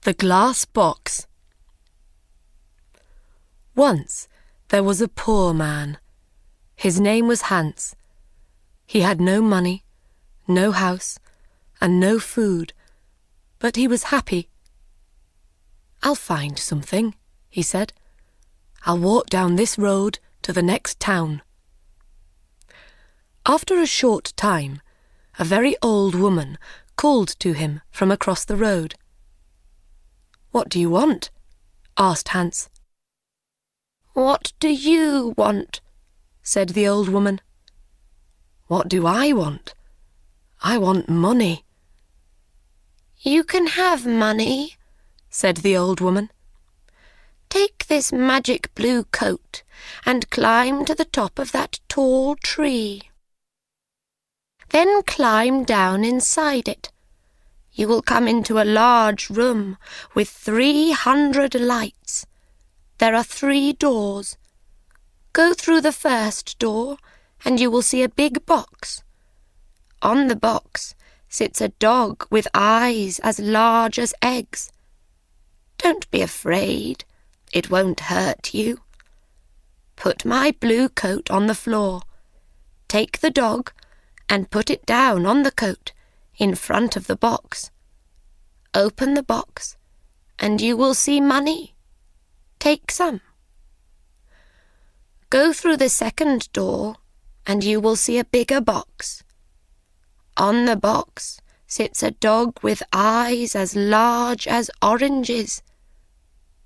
The Glass Box. Once there was a poor man. His name was Hans. He had no money, no house, and no food, but he was happy. "I'll find something," he said. "I'll walk down this road to the next town." After a short time, a very old woman called to him from across the road. "What do you want?" asked Hans. "What do you want?" said the old woman. "What do I want? I want money." "You can have money," said the old woman. "Take this magic blue coat and climb to the top of that tall tree. Then climb down inside it. You will come into a large room with 300 lights. There are 3 doors. Go through the first door and you will see a big box. On the box sits a dog with eyes as large as eggs. Don't be afraid, it won't hurt you. Put my blue coat on the floor. Take the dog and put it down on the coat in front of the box. Open the box and you will see money. Take some. Go through the second door and you will see a bigger box. On the box sits a dog with eyes as large as oranges.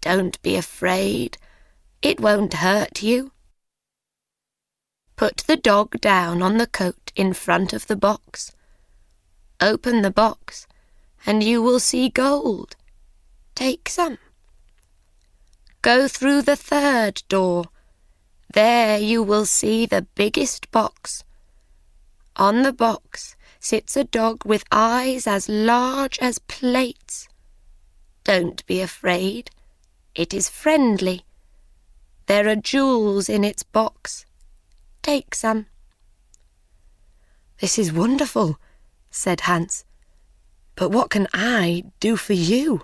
Don't be afraid, it won't hurt you. Put the dog down on the coat in front of the box. Open the box and you will see gold. Take some. Go through the third door. There you will see the biggest box. On the box sits a dog with eyes as large as plates. Don't be afraid, it is friendly. There are jewels in its box. Take some. "This is wonderful," said Hans. "But what can I do for you?"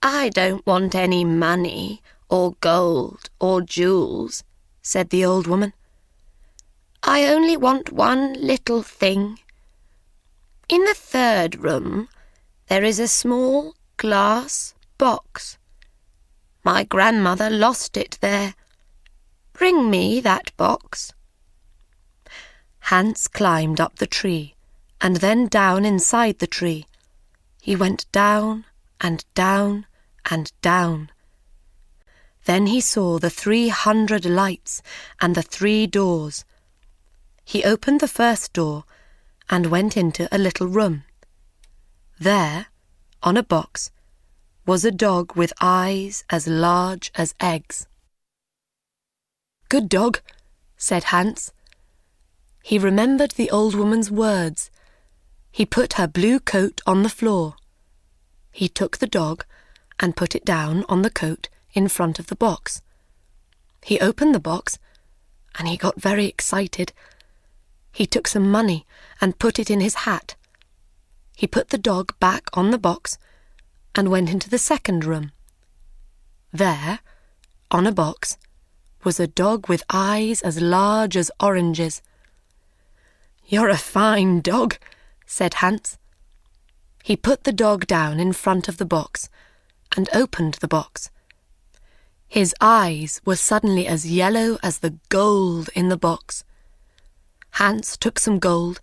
"I don't want any money or gold or jewels," said the old woman. "I only want one little thing. In the third room there is a small glass box. My grandmother lost it there. Bring me that box." Hans climbed up the tree and then down inside the tree. He went down and down and down. Then he saw the 300 lights and the 3 doors. He opened the first door and went into a little room. There, on a box, was a dog with eyes as large as eggs. "Good dog," said Hans. He remembered the old woman's words. He put her blue coat on the floor. He took the dog and put it down on the coat in front of the box. He opened the box and he got very excited. He took some money and put it in his hat. He put the dog back on the box and went into the second room. There, on a box, was a dog with eyes as large as oranges. "You're a fine dog," said Hans. He put the dog down in front of the box and opened the box. His eyes were suddenly as yellow as the gold in the box. Hans took some gold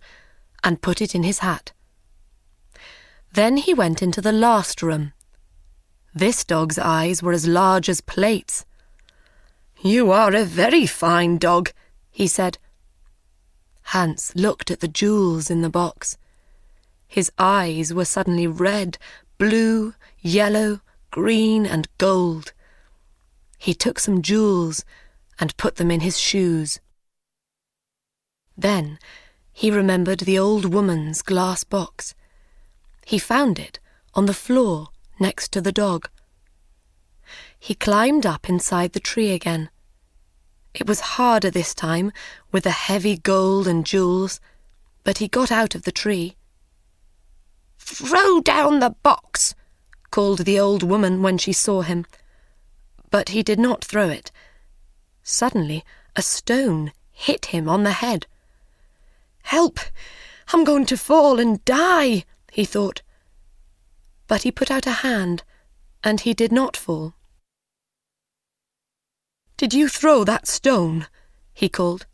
and put it in his hat. Then he went into the last room. This dog's eyes were as large as plates. "You are a very fine dog," he said. Hans looked at the jewels in the box. His eyes were suddenly red, blue, yellow, green and gold. He took some jewels and put them in his shoes. Then he remembered the old woman's glass box. He found it on the floor next to the dog. He climbed up inside the tree again. It was harder this time with the heavy gold and jewels, but he got out of the tree. "Throw down the box," called the old woman when she saw him. But he did not throw it. Suddenly, a stone hit him on the head. "Help! I'm going to fall and die," he thought. But he put out a hand, and he did not fall. "Did you throw that stone?" he called.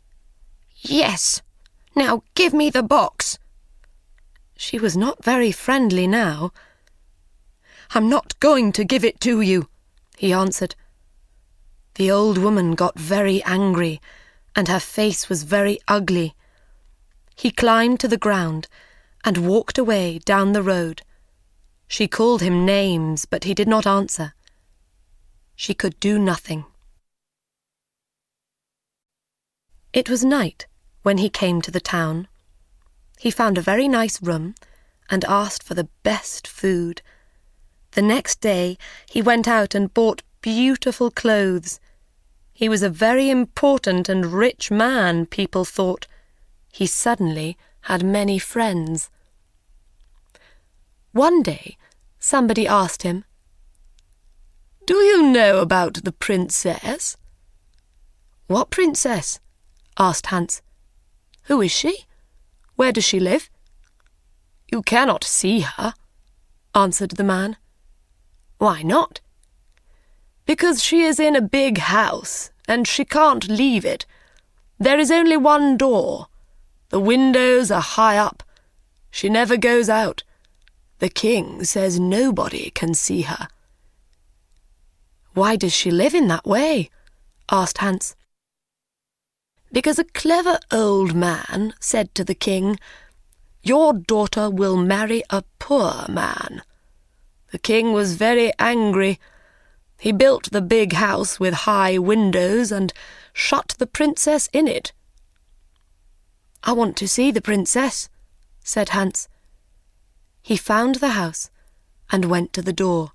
"Yes. Now give me the box." She was not very friendly now. "I'm not going to give it to you," he answered. The old woman got very angry, and her face was very ugly. He climbed to the ground and walked away down the road. She called him names, but he did not answer. She could do nothing. It was night when he came to the town. He found a very nice room and asked for the best food. The next day he went out and bought beautiful clothes. He was a very important and rich man, people thought. He suddenly had many friends. One day somebody asked him, "Do you know about the princess?" "What princess?" asked Hans. "Who is she? Where does she live?" "You cannot see her," answered the man. "Why not?" "Because she is in a big house, and she can't leave it. There is only one door. The windows are high up. She never goes out. The king says nobody can see her." "Why does she live in that way?" asked Hans. "Because a clever old man said to the king, 'Your daughter will marry a poor man.' The king was very angry. He built the big house with high windows and shut the princess in it." "I want to see the princess," said Hans. He found the house and went to the door.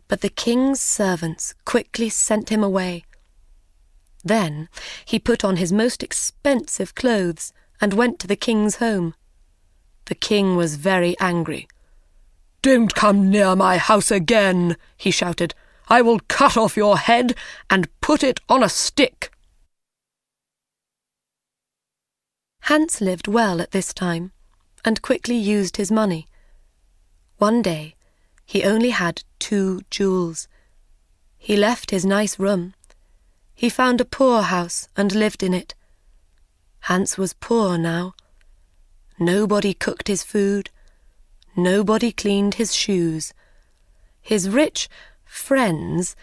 But the king's servants quickly sent him away. Then he put on his most expensive clothes and went to the king's home. The king was very angry. "Don't come near my house again," he shouted. "I will cut off your head and put it on a stick." Hans lived well at this time and quickly used his money. One day he only had 2 jewels. He left his nice room. He found a poor house and lived in it. Hans was poor now. Nobody cooked his food. Nobody cleaned his shoes. His rich friends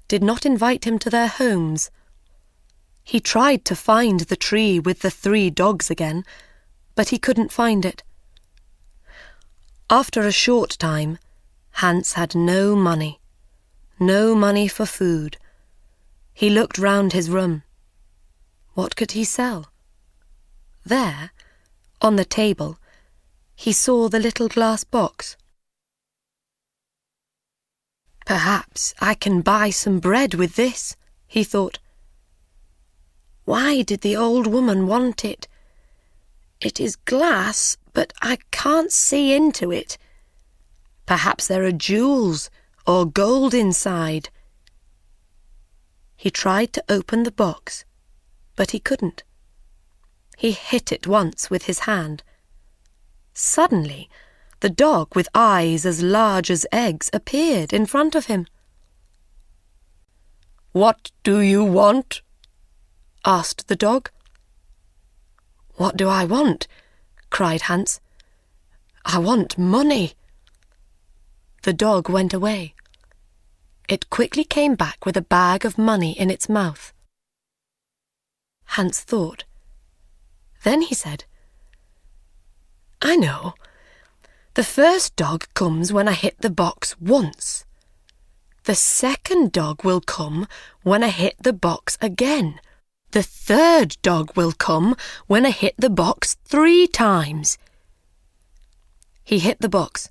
did not invite him to their homes. He tried to find the tree with the 3 dogs again, but he couldn't find it. After a short time, Hans had no money for food. He looked round his room. What could he sell? There, on the table, he saw the little glass box. "Perhaps I can buy some bread with this," he thought. "Why did the old woman want it? It is glass, but I can't see into it. Perhaps there are jewels or gold inside." He tried to open the box, but he couldn't. He hit it once with his hand. Suddenly, the dog with eyes as large as eggs appeared in front of him. "What do you want?" asked the dog. "What do I want?" cried Hans. "I want money." The dog went away. It quickly came back with a bag of money in its mouth. Hans thought. Then he said, "I know. The first dog comes when I hit the box once. The second dog will come when I hit the box again. The third dog will come when I hit the box 3 times. He hit the box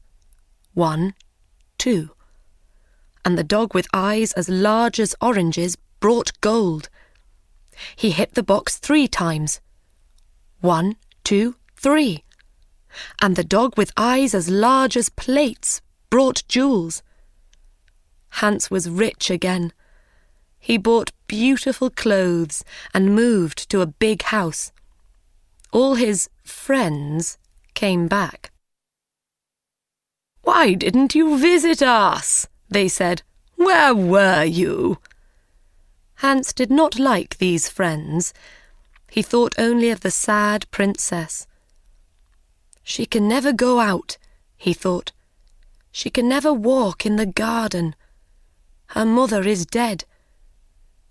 1, 2, and the dog with eyes as large as oranges brought gold. He hit the box 3 times. 1, 2, 3. And the dog with eyes as large as plates brought jewels. Hans was rich again. He bought beautiful clothes and moved to a big house. All his friends came back. "Why didn't you visit us?" they said. "Where were you?" Hans did not like these friends. He thought only of the sad princess. "She can never go out," he thought. "She can never walk in the garden. Her mother is dead.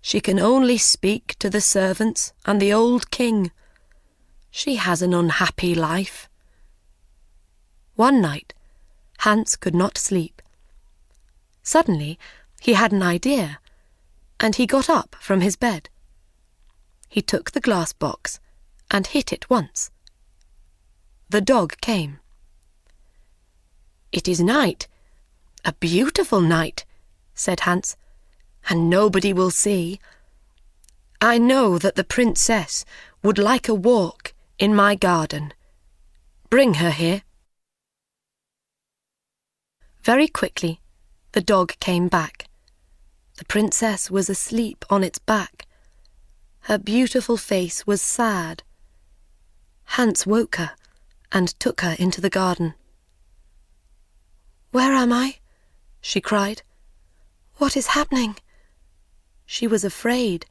She can only speak to the servants and the old king. She has an unhappy life." One night, Hans could not sleep. Suddenly, he had an idea, and he got up from his bed. He took the glass box and hit it once. The dog came. "It is night, a beautiful night," said Hans, "and nobody will see. I know that the princess would like a walk in my garden. Bring her here." Very quickly, the dog came back. The princess was asleep on its back. Her beautiful face was sad. Hans woke her and took her into the garden. "Where am I?" she cried. "What is happening?" She was afraid.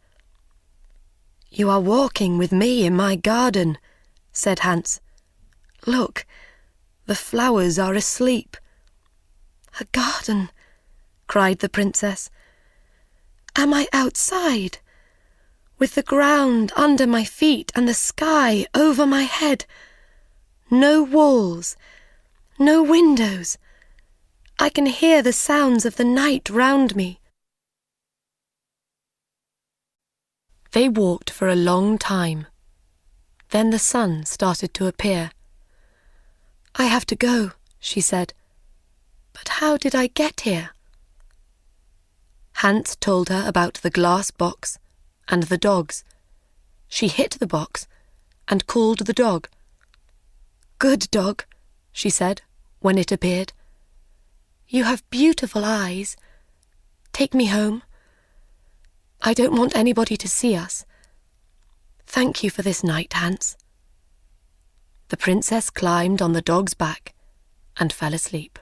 "You are walking with me in my garden," said Hans. "Look, the flowers are asleep." "A garden?" cried the princess. "Am I outside, with the ground under my feet and the sky over my head? No walls, no windows. I can hear the sounds of the night round me." They walked for a long time. Then the sun started to appear. "I have to go," she said. "But how did I get here?" Hans told her about the glass box and the dogs. She hit the box and called the dog. "Good dog," she said when it appeared. "You have beautiful eyes. Take me home. I don't want anybody to see us. Thank you for this night, Hans." The princess climbed on the dog's back and fell asleep.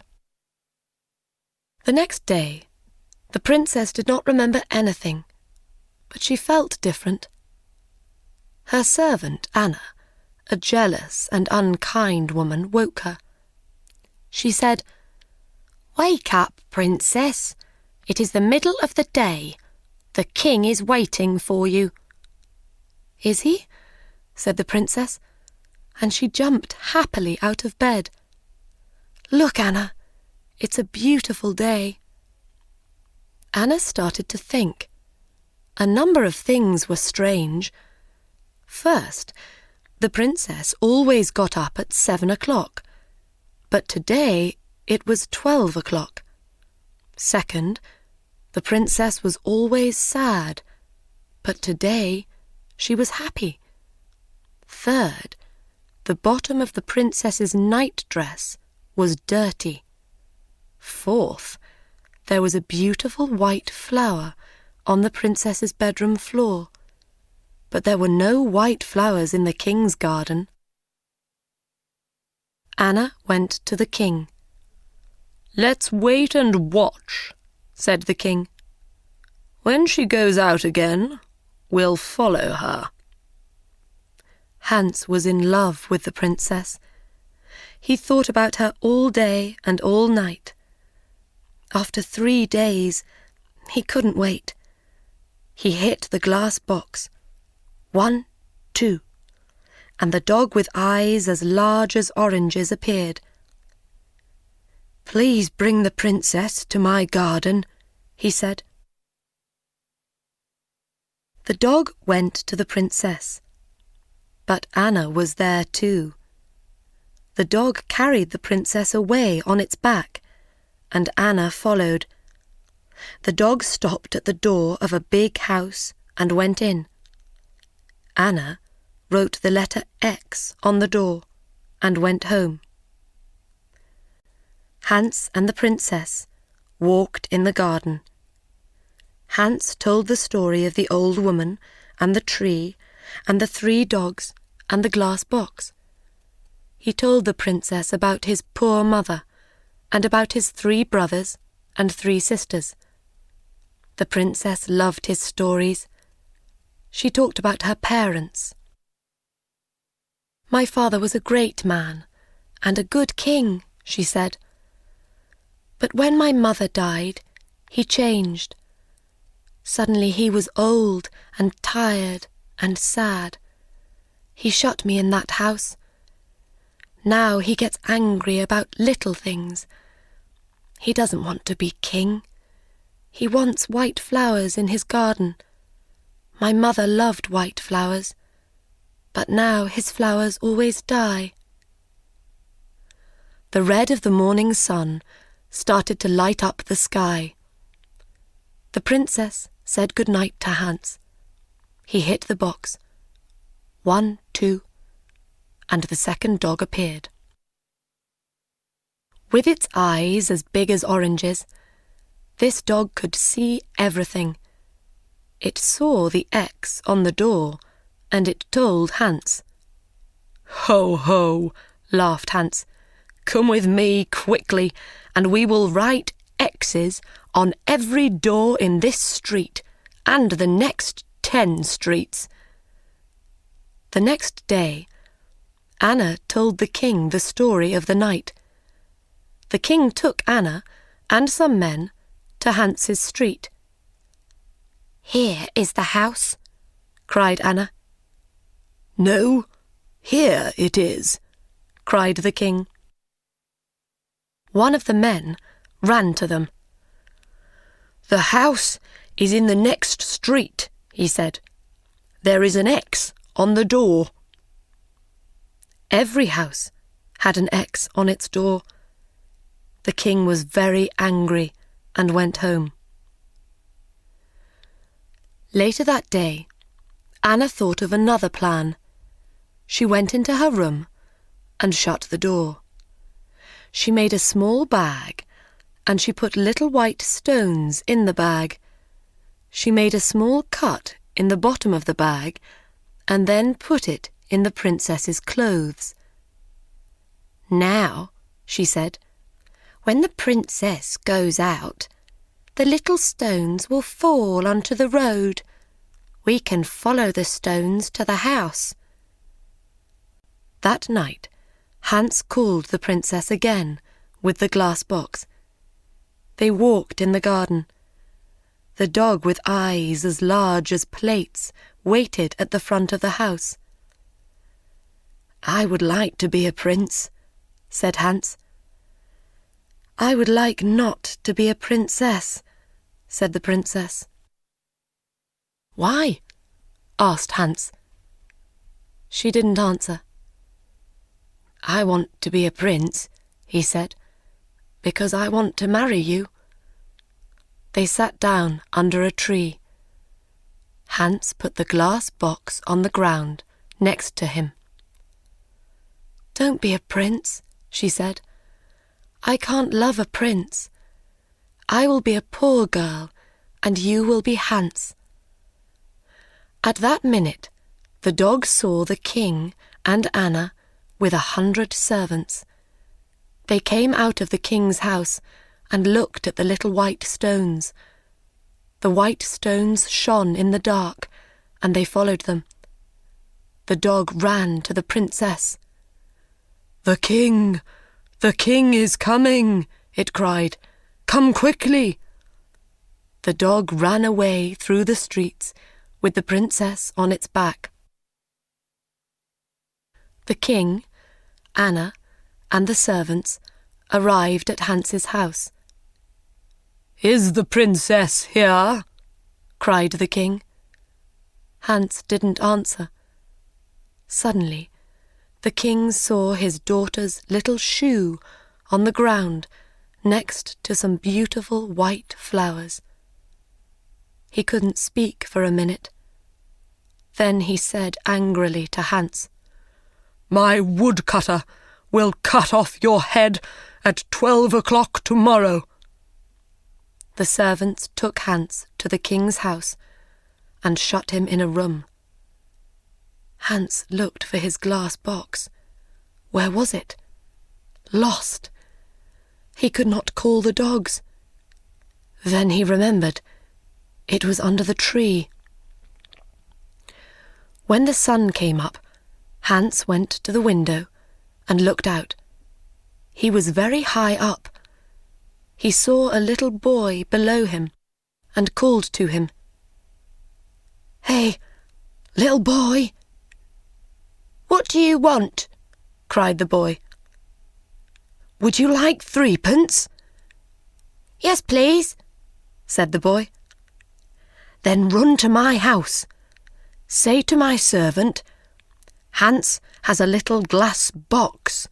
The next day, the princess did not remember anything, but she felt different. Her servant, Anna, a jealous and unkind woman, woke her. She said, "Wake up, princess. It is the middle of the day. The king is waiting for you." "Is he?" said the princess, and she jumped happily out of bed. "Look, Anna, it's a beautiful day." Anna started to think. A number of things were strange. First, the princess always got up at 7 o'clock, but today it was 12 o'clock. Second, the princess was always sad, but today she was happy. Third, the bottom of the princess's nightdress was dirty. Fourth, there was a beautiful white flower on the princess's bedroom floor, but there were no white flowers in the king's garden. Anna went to the king. "Let's wait and watch," said the king. "When she goes out again, we'll follow her." Hans was in love with the princess. He thought about her all day and all night. After 3 days, he couldn't wait. He hit the glass box. 1, 2, and the dog with eyes as large as oranges appeared. "Please bring the princess to my garden," he said. The dog went to the princess, but Anna was there too. The dog carried the princess away on its back, and Anna followed. The dog stopped at the door of a big house and went in. Anna wrote the letter X on the door and went home. Hans and the princess walked in the garden. Hans told the story of the old woman and the tree and the 3 dogs and the glass box. He told the princess about his poor mother and about his 3 brothers and 3 sisters. The princess loved his stories. She talked about her parents. "My father was a great man and a good king," she said. "But when my mother died, he changed. Suddenly he was old and tired and sad. He shut me in that house. Now he gets angry about little things. He doesn't want to be king. He wants white flowers in his garden. My mother loved white flowers, but now his flowers always die." The red of the morning sun started to light up the sky. The princess said good night to Hans. He hit the box. 1, 2, and the second dog appeared. With its eyes as big as oranges, this dog could see everything. It saw the X on the door, and it told Hans. "Ho, ho," laughed Hans. "Come with me quickly, and we will write X's on every door in this street and the next 10 streets." The next day, Anna told the king the story of the night. The king took Anna and some men to Hans's street. "Here is the house," cried Anna. "No, here it is," cried the king. One of the men ran to them. "The house is in the next street," he said. "There is an X on the door." Every house had an X on its door. The king was very angry and went home. Later that day, Anna thought of another plan. She went into her room and shut the door. She made a small bag, and she put little white stones in the bag. She made a small cut in the bottom of the bag, and then put it in the princess's clothes. "Now," she said, "when the princess goes out, the little stones will fall onto the road. We can follow the stones to the house." That night, Hans called the princess again with the glass box. They walked in the garden. The dog with eyes as large as plates waited at the front of the house. "I would like to be a prince," said Hans. "I would like not to be a princess," said the princess. "Why?" asked Hans. She didn't answer. "I want to be a prince," he said, "because I want to marry you." They sat down under a tree. Hans put the glass box on the ground next to him. "Don't be a prince," she said. "I can't love a prince. I will be a poor girl, and you will be Hans." At that minute, the dog saw the king and Anna with 100 servants. They came out of the king's house and looked at the little white stones. The white stones shone in the dark, and they followed them. The dog ran to the princess. The king is coming," it cried. "Come quickly." The dog ran away through the streets with the princess on its back. The king, Anna, and the servants arrived at Hans's house. "Is the princess here?" cried the king. Hans didn't answer. Suddenly, the king saw his daughter's little shoe on the ground next to some beautiful white flowers. He couldn't speak for a minute. Then he said angrily to Hans, "My woodcutter will cut off your head at 12 o'clock tomorrow." The servants took Hans to the king's house and shut him in a room. Hans looked for his glass box. Where was it? Lost. He could not call the dogs. Then he remembered. It was under the tree. When the sun came up, Hans went to the window and looked out. He was very high up. He saw a little boy below him and called to him. "Hey, little boy!" "What do you want?" cried the boy. "Would you like 3p?" "Yes, please," said the boy. "Then run to my house. Say to my servant, 'Hans has a little glass box.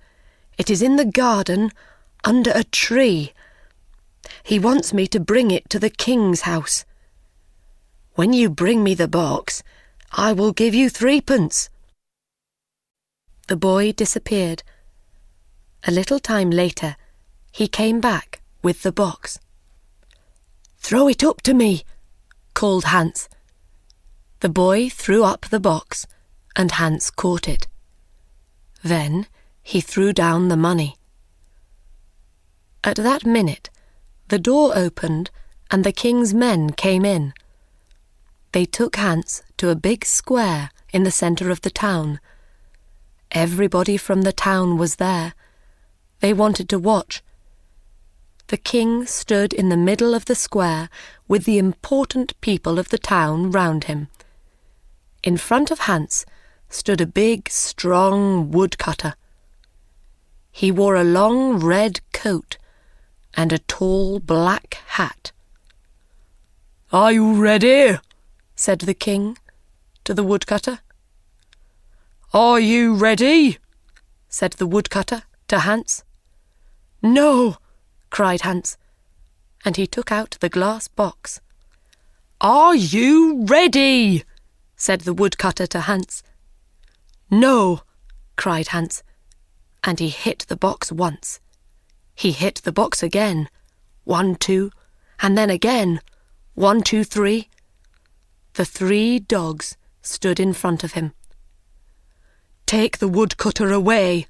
It is in the garden under a tree. He wants me to bring it to the king's house. When you bring me the box, I will give you 3p." The boy disappeared. A little time later, he came back with the box. "Throw it up to me," called Hans. The boy threw up the box, and Hans caught it. Then he threw down the money. At that minute, the door opened and the king's men came in. They took Hans to a big square in the centre of the town. Everybody from the town was there. They wanted to watch. The king stood in the middle of the square with the important people of the town round him. In front of Hans stood a big, strong woodcutter. He wore a long red coat and a tall black hat. "Are you ready?" said the king to the woodcutter. "Are you ready?" said the woodcutter to Hans. "No," cried Hans, and he took out the glass box. "Are you ready?" said the woodcutter to Hans. "No," cried Hans, and he hit the box once. He hit the box again. 1, 2, and then again. 1, 2, 3. The 3 dogs stood in front of him. "Take the woodcutter away,"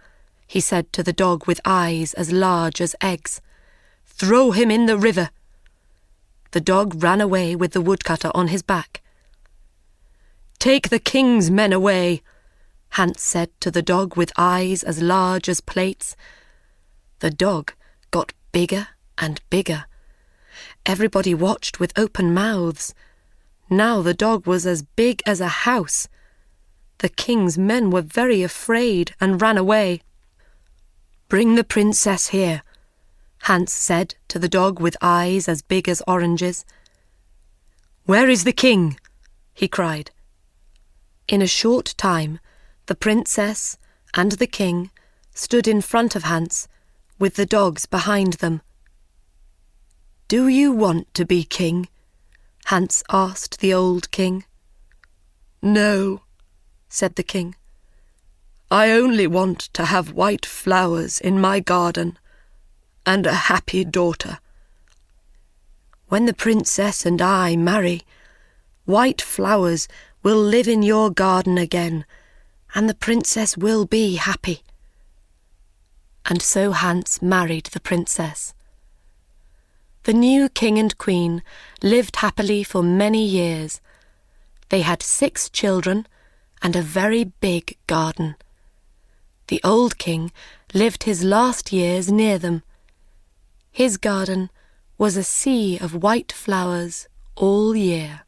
he said to the dog with eyes as large as eggs. "Throw him in the river." The dog ran away with the woodcutter on his back. "Take the king's men away," Hans said to the dog with eyes as large as plates. The dog got bigger and bigger. Everybody watched with open mouths. Now the dog was as big as a house. The king's men were very afraid and ran away. "Bring the princess here," Hans said to the dog with eyes as big as oranges. "Where is the king?" he cried. In a short time, the princess and the king stood in front of Hans, with the dogs behind them. "Do you want to be king?" Hans asked the old king. "No," said the king. "I only want to have white flowers in my garden and a happy daughter. When the princess and I marry, white flowers will live in your garden again, and the princess will be happy." And so Hans married the princess. The new king and queen lived happily for many years. They had 6 children and a very big garden. The old king lived his last years near them. His garden was a sea of white flowers all year.